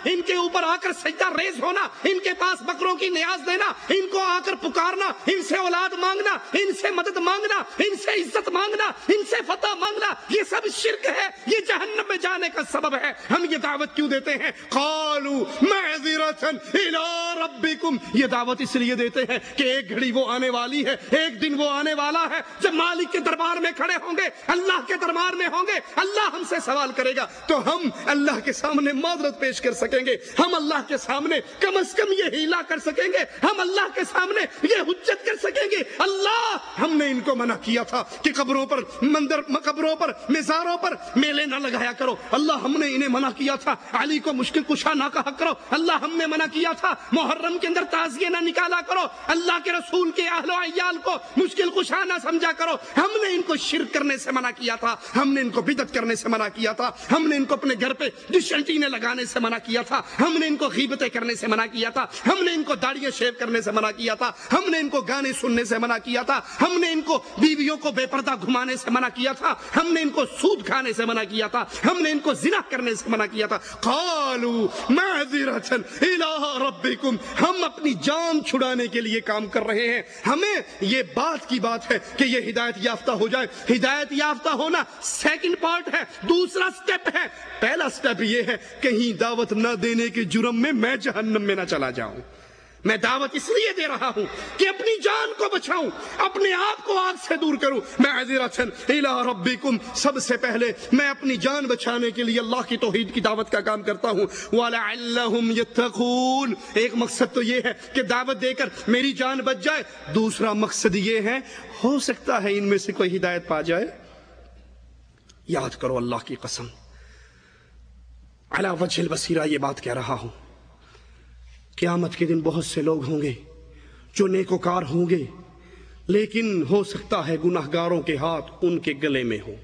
ان کے اوپر آ کر سجدہ ریز ہونا، ان کے پاس بکروں کی نیاز دینا، ان کو آ کر پکارنا، ان سے اولاد مانگنا، ان سے مدد مانگنا، ان سے عزت مانگنا، ان سے فتح مانگنا، یہ سب شرک ہے، یہ جہنم میں جانے کا سبب ہے۔ ہم یہ دعوت کیوں دیتے ہیں؟ قالوا معذرۃ الی ربکم، یہ دعوت اس لیے دیتے ہیں کہ ایک گھڑی وہ آنے والی ہے، ایک دن وہ آنے والا ہے جب مالک کے دربار میں کھڑے ہوں گے، اللہ کے دربار میں ہوں گے، اللہ ہم سے سوال کرے گا تو ہم اللہ کے سامنے معذرت پیش کر سکیں گے، ہم اللہ کے سامنے کم از کم یہ ہیلا کر سکیں گے، ہم اللہ کے سامنے یہ حجت کر سکیں گے، اللہ ہم نے ان کو منع کیا تھا کہ قبروں پر قبروں پر مزاروں پر میلے نہ لگایا کرو، اللہ ہم نے انہیں منع کیا تھا علی کو مشکل کشا نہ کہا کرو، اللہ ہم نے منع کیا تھا محرم کے اندر تعزیے نہ نکالا کرو، اللہ کے رسول کے اہل و عیال کو مشکل کشا نہ سمجھا کرو، ہم نے ان کو شرک کرنے سے منع کیا تھا، ہم نے ان کو بدعت کرنے سے منع کیا تھا، ہم نے ان کو اپنے گھر پہ ڈش اینٹینے لگانے سے منع کیا تھا، ہم نے ان کو غیبتیں کرنے سے منع کیا تھا، ہم نے ان کو داڑیاں شیو کرنے سے منع کیا تھا، ہم نے ان کو گانے سننے سے منع کیا تھا، ہم نے ان کو بیویوں کو بے پردہ گھمانے سے منع کیا تھا، ہم نے ان کو سود کھانے سے منع کیا تھا، ہم نے ان کو زنا کرنے سے منع کیا تھا۔ قالوا معذرۃ الی ربکم، ہم اپنی جان چھڑانے کے لیے کام کر رہے ہیں، ہمیں یہ بات کی بات ہے کہ یہ ہدایت یافتہ ہو جائے، ہدایت یافتہ ہونا سیکنڈ پارٹ ہے، دوسرا سٹیپ ہے، پہلا سٹیپ یہ ہے کہیں دعوت نہ دینے کے جرم میں جہنم میں نہ چلا جاؤں، میں دعوت اس لیے دے رہا ہوں کہ اپنی جان کو بچاؤں، اپنے آپ کو آگ سے دور کروں۔ معذرۃ الی ربکم، سب سے پہلے میں اپنی جان بچانے کے لیے اللہ کی توحید کی دعوت کا کام کرتا ہوں۔ وَلَعَلَّهُمْ يَتَّقُونَ، ایک مقصد تو یہ ہے کہ دعوت دے کر میری جان بچ جائے، دوسرا مقصد یہ ہے ہو سکتا ہے ان میں سے کوئی ہدایت پا جائے۔ یاد کرو اللہ کی قسم، علی وجہ البصیرہ یہ بات کہہ رہا ہوں، قیامت کے دن بہت سے لوگ ہوں گے جو نیکوکار ہوں گے، لیکن ہو سکتا ہے گناہگاروں کے ہاتھ ان کے گلے میں ہوں۔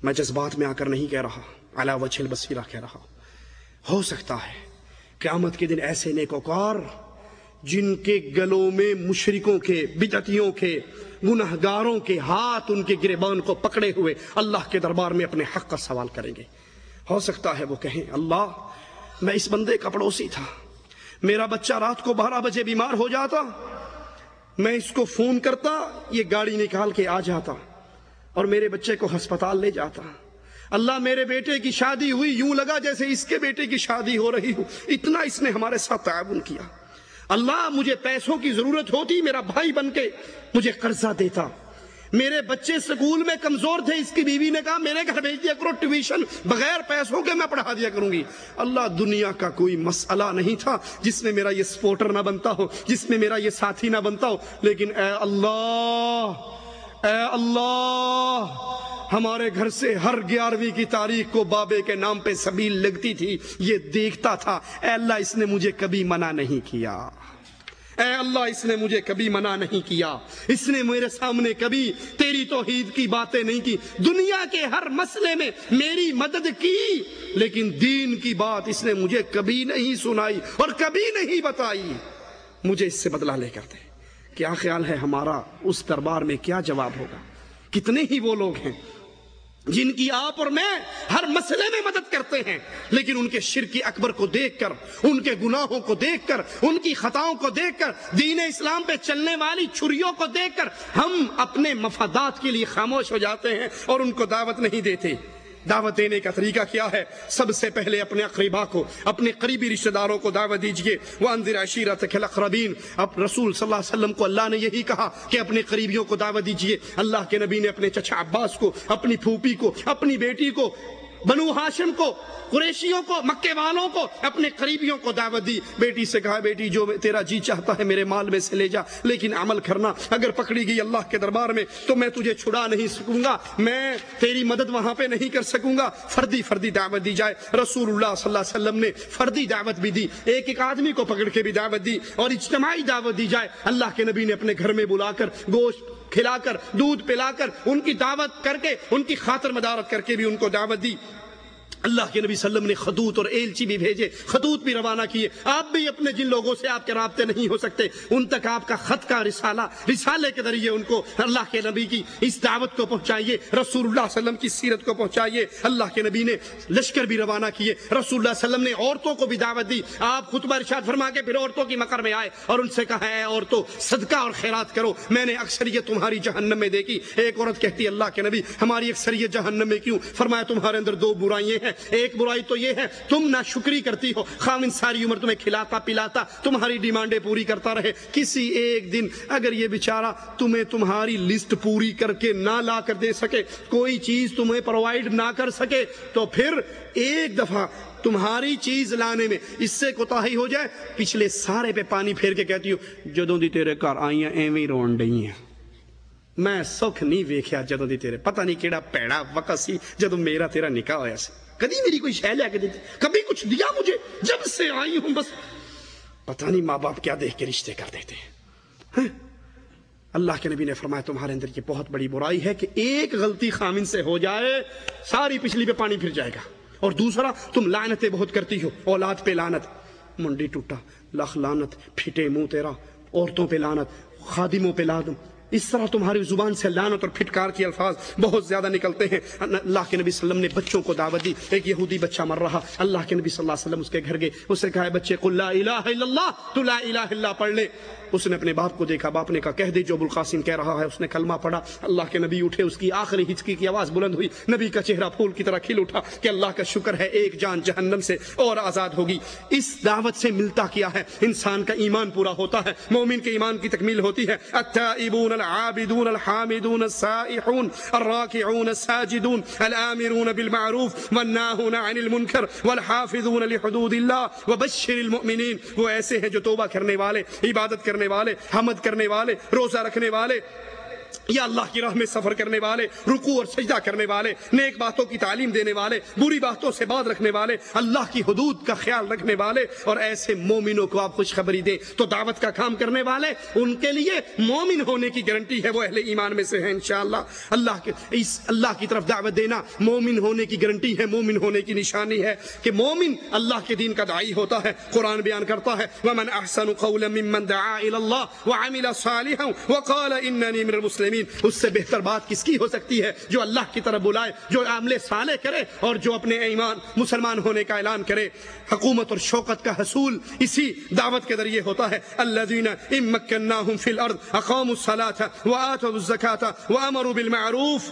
میں جذبات میں آ کر نہیں کہہ رہا، علی وجہ البصیرہ کہہ رہا، ہو سکتا ہے قیامت کے دن ایسے نیکوکار جن کے گلوں میں مشرکوں کے، بدعتیوں کے، گناہگاروں کے ہاتھ ان کے گریبان کو پکڑے ہوئے اللہ کے دربار میں اپنے حق کا سوال کریں گے۔ ہو سکتا ہے وہ کہیں اللہ میں اس بندے کا پڑوسی تھا، میرا بچہ رات کو 12 بجے بیمار ہو جاتا، میں اس کو فون کرتا، یہ گاڑی نکال کے آ جاتا اور میرے بچے کو ہسپتال لے جاتا، اللہ میرے بیٹے کی شادی ہوئی یوں لگا جیسے اس کے بیٹے کی شادی ہو رہی ہو، اتنا اس نے ہمارے ساتھ تعاون کیا، اللہ مجھے پیسوں کی ضرورت ہوتی میرا بھائی بن کے مجھے قرضہ دیتا، میرے بچے سکول میں کمزور تھے، اس کی بیوی نے کہا میرے گھر بھیج دیا کرو ٹیوشن، بغیر پیسوں کے میں پڑھا دیا کروں گی۔ اللہ دنیا کا کوئی مسئلہ نہیں تھا جس میں میرا یہ سپورٹر نہ بنتا ہو، جس میں میرا یہ ساتھی نہ بنتا ہو، لیکن اے اللہ ہمارے گھر سے ہر 11ویں کی تاریخ کو بابے کے نام پہ سبیل لگتی تھی، یہ دیکھتا تھا، اے اللہ اس نے مجھے کبھی منع نہیں کیا، اے اللہ اس نے مجھے کبھی منع نہیں کیا، اس نے میرے سامنے کبھی تیری توحید کی باتیں نہیں کی، دنیا کے ہر مسئلے میں میری مدد کی، لیکن دین کی بات اس نے مجھے کبھی نہیں سنائی اور کبھی نہیں بتائی، مجھے اس سے بدلہ لے کر دے۔ کیا خیال ہے ہمارا اس دربار میں کیا جواب ہوگا؟ کتنے ہی وہ لوگ ہیں جن کی آپ اور میں ہر مسئلے میں مدد کرتے ہیں، لیکن ان کے شرک اکبر کو دیکھ کر، ان کے گناہوں کو دیکھ کر، ان کی خطاؤں کو دیکھ کر، دین اسلام پہ چلنے والی چھریوں کو دیکھ کر ہم اپنے مفادات کے لیے خاموش ہو جاتے ہیں اور ان کو دعوت نہیں دیتے۔ دعوت دینے کا طریقہ کیا ہے؟ سب سے پہلے اپنے اقربا کو، اپنے قریبی رشتہ داروں کو دعوت دیجئے۔ وَأَنذِرْ عَشِيرَتَكَ الْأَقْرَبِينَ، اب رسول صلی اللہ علیہ وسلم کو اللہ نے یہی کہا کہ اپنے قریبیوں کو دعوت دیجئے۔ اللہ کے نبی نے اپنے چچا عباس کو، اپنی پھوپھی کو، اپنی بیٹی کو، بنو ہاشم کو، قریشیوں کو، مکے والوں کو، اپنے قریبیوں کو دعوت دی۔ بیٹی سے کہا بیٹی جو تیرا جی چاہتا ہے میرے مال میں سے لے جا، لیکن عمل کرنا، اگر پکڑی گئی اللہ کے دربار میں تو میں تجھے چھڑا نہیں سکوں گا، میں تیری مدد وہاں پہ نہیں کر سکوں گا۔ فردی دعوت دی جائے۔ رسول اللہ صلی اللہ علیہ وسلم نے فردی دعوت بھی دی، ایک آدمی کو پکڑ کے بھی دعوت دی، اور اجتماعی دعوت دی جائے۔ اللہ کے نبی نے اپنے گھر میں بلا کر گوشت کھلا کر، دودھ پلا کر، ان کی دعوت کر کے، ان کی خاطر مدارت کر کے بھی ان کو دعوت دی۔ اللہ کے نبی صلی اللہ علیہ وسلم نے خطوط اور ایلچی بھی بھیجے، خطوط بھی روانہ کیے۔ آپ بھی اپنے جن لوگوں سے آپ کے رابطے نہیں ہو سکتے ان تک آپ کا خط کا رسالے کے ذریعے ان کو اللہ کے نبی کی اس دعوت کو پہنچائیے، رسول اللہ صلی اللہ علیہ وسلم کی سیرت کو پہنچائیے۔ اللہ کے نبی نے لشکر بھی روانہ کیے، رسول اللہ صلی اللہ علیہ وسلم نے عورتوں کو بھی دعوت دی۔ آپ خطبہ ارشاد فرما کے پھر عورتوں کی مقر میں آئے اور ان سے کہا ہے عورتوں صدقہ اور خیرات کرو، میں نے اکثریت تمہاری جہنم میں دیکھی۔ ایک عورت کہتی ہے اللہ کے نبی ہماری اکثریت جہنم میں کیوں؟ فرمایا تمہارے اندر دو برائیاں ہیں، ایک برائی تو یہ ہے تم ناشکری کرتی ہو، خاوند ساری عمر تمہیں کھلاتا پلاتا تمہاری ڈیمانڈیں پوری کرتا رہے، کسی ایک دن اگر یہ بیچارہ تمہیں تمہاری لسٹ پوری کر کے نہ لا کر دے سکے، کوئی چیز تمہیں پرووائیڈ نہ کر سکے، تو پھر ایک دفعہ تمہاری چیز لانے میں اس سے کوتاہی ہو جائے، پچھلے سارے پہ پانی پھیر کے کہتی ہو جدوں دی تیرے گھر آئیاں ایویں رون ڈئی ہیں، میں سکھ نہیں ویکھیا جدوں دی تیرے، پتہ نہیں کیڑا پیڑا وقت سی جدوں میرا تیرا نکاح ہویا سی، کبھی میری کوئی شے لے کے دیتی، کبھی کچھ دیا مجھے، جب سے آئی ہوں بس پتہ نہیں ماں باپ کیا دیکھ کے رشتے کر دیتے ہیں۔ اللہ کے نبی نے فرمایا تمہارے اندر یہ بہت بڑی برائی ہے کہ ایک غلطی خامن سے ہو جائے ساری پچھلی پہ پانی پھر جائے گا، اور دوسرا تم لعنتیں بہت کرتی ہو، اولاد پہ لعنت، منڈی ٹوٹا لخ لعنت، پھٹے منہ تیرا، عورتوں پہ لعنت، خادموں پہ لعنت، اس طرح تمہاری زبان سے لعنت اور پھٹکار کے الفاظ بہت زیادہ نکلتے ہیں۔ اللہ کے نبی صلی اللہ علیہ وسلم نے بچوں کو دعوت دی، ایک یہودی بچہ مر رہا، اللہ کے نبی صلی اللہ علیہ وسلم اس کے گھر گئے، اس نے کہا ہے بچے قل لا الہ الا اللہ، تو لا الہ الا اللہ پڑھ لے۔ اس نے اپنے باپ کو دیکھا، باپ نے کہا کہہ دے جو ابوالقاسم کہہ رہا ہے، اس نے کلمہ پڑھا، اللہ کے نبی اٹھے، اس کی آخری ہچکی کی آواز بلند ہوئی، نبی کا چہرہ پھول کی طرح کھل اٹھا کہ اللہ کا شکر ہے ایک جان جہنم سے اور آزاد ہوگی۔ اس دعوت سے ملتا کیا ہے؟ انسان کا ایمان پورا ہوتا ہے، مومن کے ایمان کی تکمیل ہوتی ہے۔ التائبون العابدون الحامدون السائحون الراكعون الساجدون الآمرون بالمعروف والناهون عن المنکر والحافظون لحدود اللہ وبشر المؤمنین، وہ ایسے ہیں جو توبہ کرنے والے، عبادت کرنے والے، حمد کرنے والے، روزہ رکھنے والے، یا اللہ کی راہ میں سفر کرنے والے، رکوع اور سجدہ کرنے والے، نیک باتوں کی تعلیم دینے والے، بری باتوں سے باز رکھنے والے، اللہ کی حدود کا خیال رکھنے والے، اور ایسے مومنوں کو آپ خوشخبری دیں۔ تو دعوت کا کام کرنے والے ان کے لیے مومن ہونے کی گارنٹی ہے، وہ اہل ایمان میں سے ہیں انشاءاللہ۔ اللہ کی طرف دعوت دینا مومن ہونے کی گارنٹی ہے، مومن ہونے کی نشانی ہے کہ مومن اللہ کے دین کا داعی ہوتا ہے۔ قرآن بیان کرتا ہے وَمَنْ أَحْسَنُ قَوْلًا مِّمَّنْ دَعَا إِلَى اللَّهِ وَعَمِلَ صَالِحًا وَقَالَ إِنَّنِي مِنَ الْمُسْلِمِينَ۔ اس سے بہتر بات کس کی ہو سکتی ہے؟ جو اللہ کی طرف بلائے، جو عمل صالح کرے اور جو اپنے ایمان مسلمان ہونے کا اعلان کرے۔ حکومت اور شوکت کا حصول اسی دعوت کے ذریعے ہوتا ہے۔ الذین ان مکناہم فی الارض اقاموا الصلاة وآتوا الزکاة وامروا بالمعروف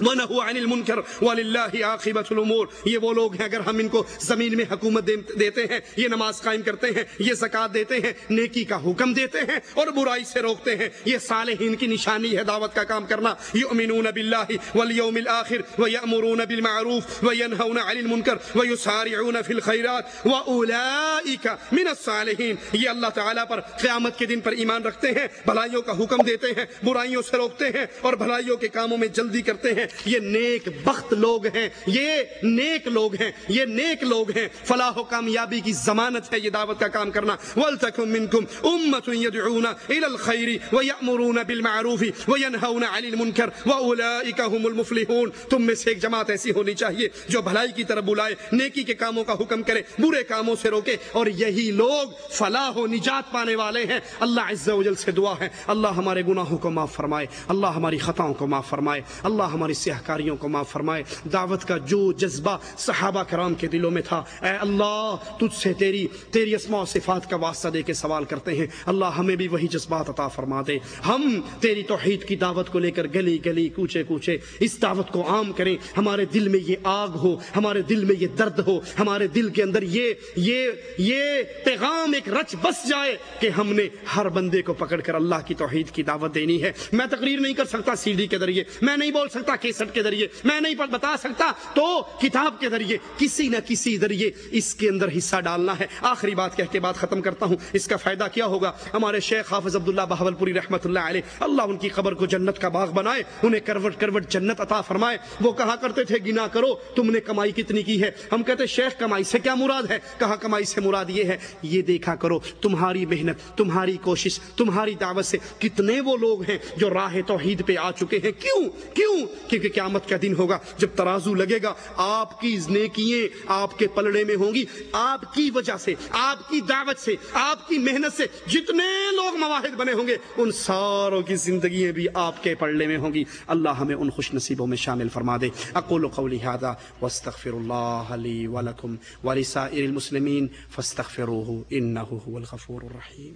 وَنَهُوا عَنِ الْمُنْكَرِ وَلِلَّهِ عَاقِبَةُ الْأُمُورِ۔ یہ وہ لوگ ہیں اگر ہم ان کو زمین میں حکومت دیتے ہیں، یہ نماز قائم کرتے ہیں، یہ زکوٰۃ دیتے ہیں، نیکی کا حکم دیتے ہیں اور برائی سے روکتے ہیں، یہ صالحین کی نشانی ہے دعوت کا کام کرنا۔ یؤمنون باللہ والیوم الآخر ویأمرون بالمعروف وینہون عن المنکر ویسارعون فی الخیرات وأولئک من الصالحین۔ یہ اللہ تعالیٰ پر قیامت کے دن پر ایمان رکھتے ہیں، بھلائیوں کا حکم دیتے ہیں، برائیوں سے روکتے ہیں اور بھلائیوں کے کاموں میں جلدی کرتے ہیں۔ یہ نیک بخت لوگ ہیں، یہ نیک لوگ ہیں، یہ نیک لوگ ہیں۔ فلاح و کامیابی کی ضمانت ہے یہ دعوت کا کام کرنا۔ وَلْتَكُن مِّنكُمْ أُمَّةٌ يَدْعُونَ إِلَى الْخَيْرِ وَيَأْمُرُونَ بِالْمَعْرُوفِ وَيَنْهَوْنَ عَنِ الْمُنكَرِ وَأُولَئِكَ هُمُ الْمُفْلِحُونَ۔ تم میں سے ایک جماعت ایسی ہونی چاہیے جو بھلائی کی طرف بلائے، نیکی کے کاموں کا حکم کرے، برے کاموں سے روکے، اور یہی لوگ فلاح و نجات پانے والے ہیں۔ اللہ عز و جل سے دعا ہے اللہ ہمارے گناہوں کو معاف فرمائے، اللہ ہماری خطاؤں کو معاف فرمائے، اللہ ہماری سیاہکاریوں کو معاف فرمائے۔ دعوت کا جو جذبہ صحابہ کرام کے دلوں میں تھا، اے اللہ تجھ سے تیری اسماء و صفات کا واسطہ دے کے سوال کرتے ہیں، اللہ ہمیں بھی وہی جذبات عطا فرما دے، ہم تیری توحید کی دعوت کو لے کر گلی گلی کوچے کوچے اس دعوت کو عام کریں، ہمارے دل میں یہ آگ ہو، ہمارے دل میں یہ درد ہو، ہمارے دل کے اندر یہ پیغام ایک رچ بس جائے کہ ہم نے ہر بندے کو پکڑ کر اللہ کی توحید کی دعوت دینی ہے۔ میں تقریر نہیں کر سکتا سی ڈی کے ذریعے، میں نہیں بول سکتا کیسٹ کے ذریعے، میں نہیں بتا سکتا تو کتاب کے ذریعے، کسی نہ کسی ذریعے اس کے اندر حصہ ڈالنا ہے۔ آخری بات کہہ کے بات ختم کرتا ہوں، اس کا فائدہ کیا ہوگا؟ ہمارے شیخ حافظ عبداللہ بہاولپوری رحمۃ اللہ علیہ، اللہ ان کی قبر کو جنت کا باغ بنائے، انہیں کروٹ کروٹ جنت عطا فرمائے۔ وہ کہا کرتے تھے گنا کرو تم نے کمائی کتنی کی ہے، ہم کہتے شیخ کمائی سے کیا مراد ہے؟ کہا کمائی سے مراد یہ ہے یہ دیکھا کرو تمہاری محنت، تمہاری کوشش، تمہاری دعوت سے کتنے وہ لوگ ہیں جو راہ توحید پہ آ چکے ہیں۔ کیوں کہ کہ قیامت کا دن ہوگا جب ترازو لگے گا، آپ کی نیکیاں آپ کے پلڑے میں ہوں گی، آپ کی وجہ سے، آپ کی دعوت سے، آپ کی محنت سے جتنے لوگ مواہد بنے ہوں گے ان ساروں کی زندگیاں بھی آپ کے پلڑے میں ہوں گی۔ اللہ ہمیں ان خوش نصیبوں میں شامل فرما دے۔ اقول قولی ھذا واستغفر اللہ لی ولکم ولسائر المسلمین فاستغفروہ انہ ھو الغفور الرحیم۔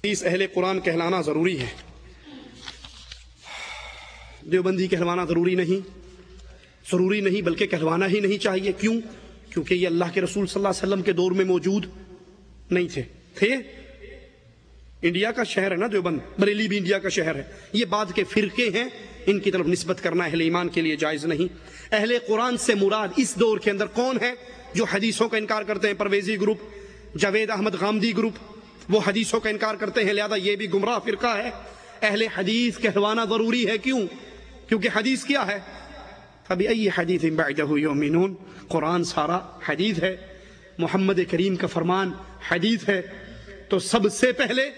اس اہل قرآن کہلانا ضروری ہے، دیوبندی کہلوانا ضروری نہیں بلکہ کہلوانا ہی نہیں چاہیے۔ کیوں؟ کیونکہ یہ اللہ کے رسول صلی اللہ علیہ وسلم کے دور میں موجود نہیں تھے۔ انڈیا کا شہر ہے نا دیوبند، بریلی بھی انڈیا کا شہر ہے۔ یہ بعد کے فرقے ہیں، ان کی طرف نسبت کرنا اہل ایمان کے لیے جائز نہیں۔ اہل قرآن سے مراد اس دور کے اندر کون ہے؟ جو حدیثوں کا انکار کرتے ہیں، پرویزی گروپ، جاوید احمد غامدی گروپ، وہ حدیثوں کا انکار کرتے ہیں، لہذا یہ بھی گمراہ فرقہ ہے۔ اہل حدیث کہلوانا ضروری ہے، کیوں؟ کیونکہ حدیث کیا ہے؟ فَبِأَيِّ حَدِيثٍ بَعْدَهُ يُؤْمِنُونَ، قرآن سارا حدیث ہے، محمد کریم کا فرمان حدیث ہے، تو سب سے پہلے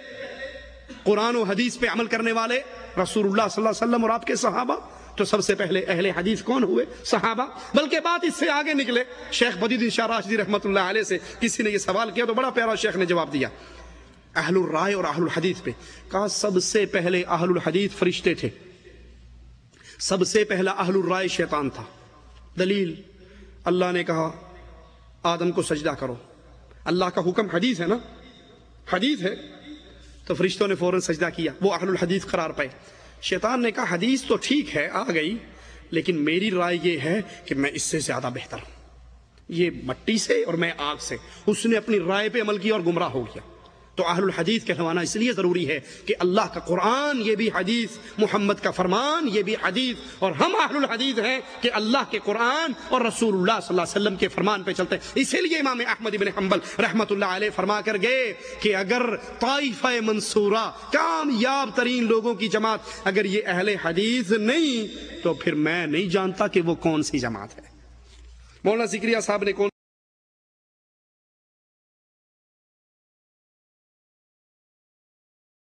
قرآن و حدیث پہ عمل کرنے والے رسول اللہ صلی اللہ علیہ وسلم اور آپ کے صحابہ، تو سب سے پہلے اہل حدیث کون ہوئے؟ صحابہ۔ بلکہ بات اس سے آگے نکلے، شیخ بدیع شاہ راشدی رحمۃ اللہ علیہ سے کسی نے یہ سوال کیا تو بڑا پیارا شیخ نے جواب دیا اہل الرائے اور اہل الحدیث پہ۔ کہا سب سے پہلے اہل الحدیث فرشتے تھے، سب سے پہلا اہل الرائے شیطان تھا۔ دلیل، اللہ نے کہا آدم کو سجدہ کرو، اللہ کا حکم حدیث ہے نا، حدیث ہے، تو فرشتوں نے فوراً سجدہ کیا، وہ اہل الحدیث قرار پائے۔ شیطان نے کہا حدیث تو ٹھیک ہے آ گئی، لیکن میری رائے یہ ہے کہ میں اس سے زیادہ بہتر ہوں، یہ مٹی سے اور میں آگ سے۔ اس نے اپنی رائے پہ عمل کیا اور گمراہ ہو گیا۔ تو اہل الحدیث کہلوانا اس لیے ضروری ہے کہ اللہ کا قرآن یہ بھی حدیث، محمد کا فرمان یہ بھی حدیث، اور ہم اہل الحدیث ہیں کہ اللہ کے قرآن اور رسول اللہ صلی اللہ علیہ وسلم کے فرمان پہ چلتے ہیں۔ اسی لیے امام احمد بن حنبل رحمۃ اللہ علیہ فرما کر گئے کہ اگر طائفہ منصورہ، کامیاب ترین لوگوں کی جماعت، اگر یہ اہل حدیث نہیں تو پھر میں نہیں جانتا کہ وہ کون سی جماعت ہے۔ مولانا زکریا صاحب نے کون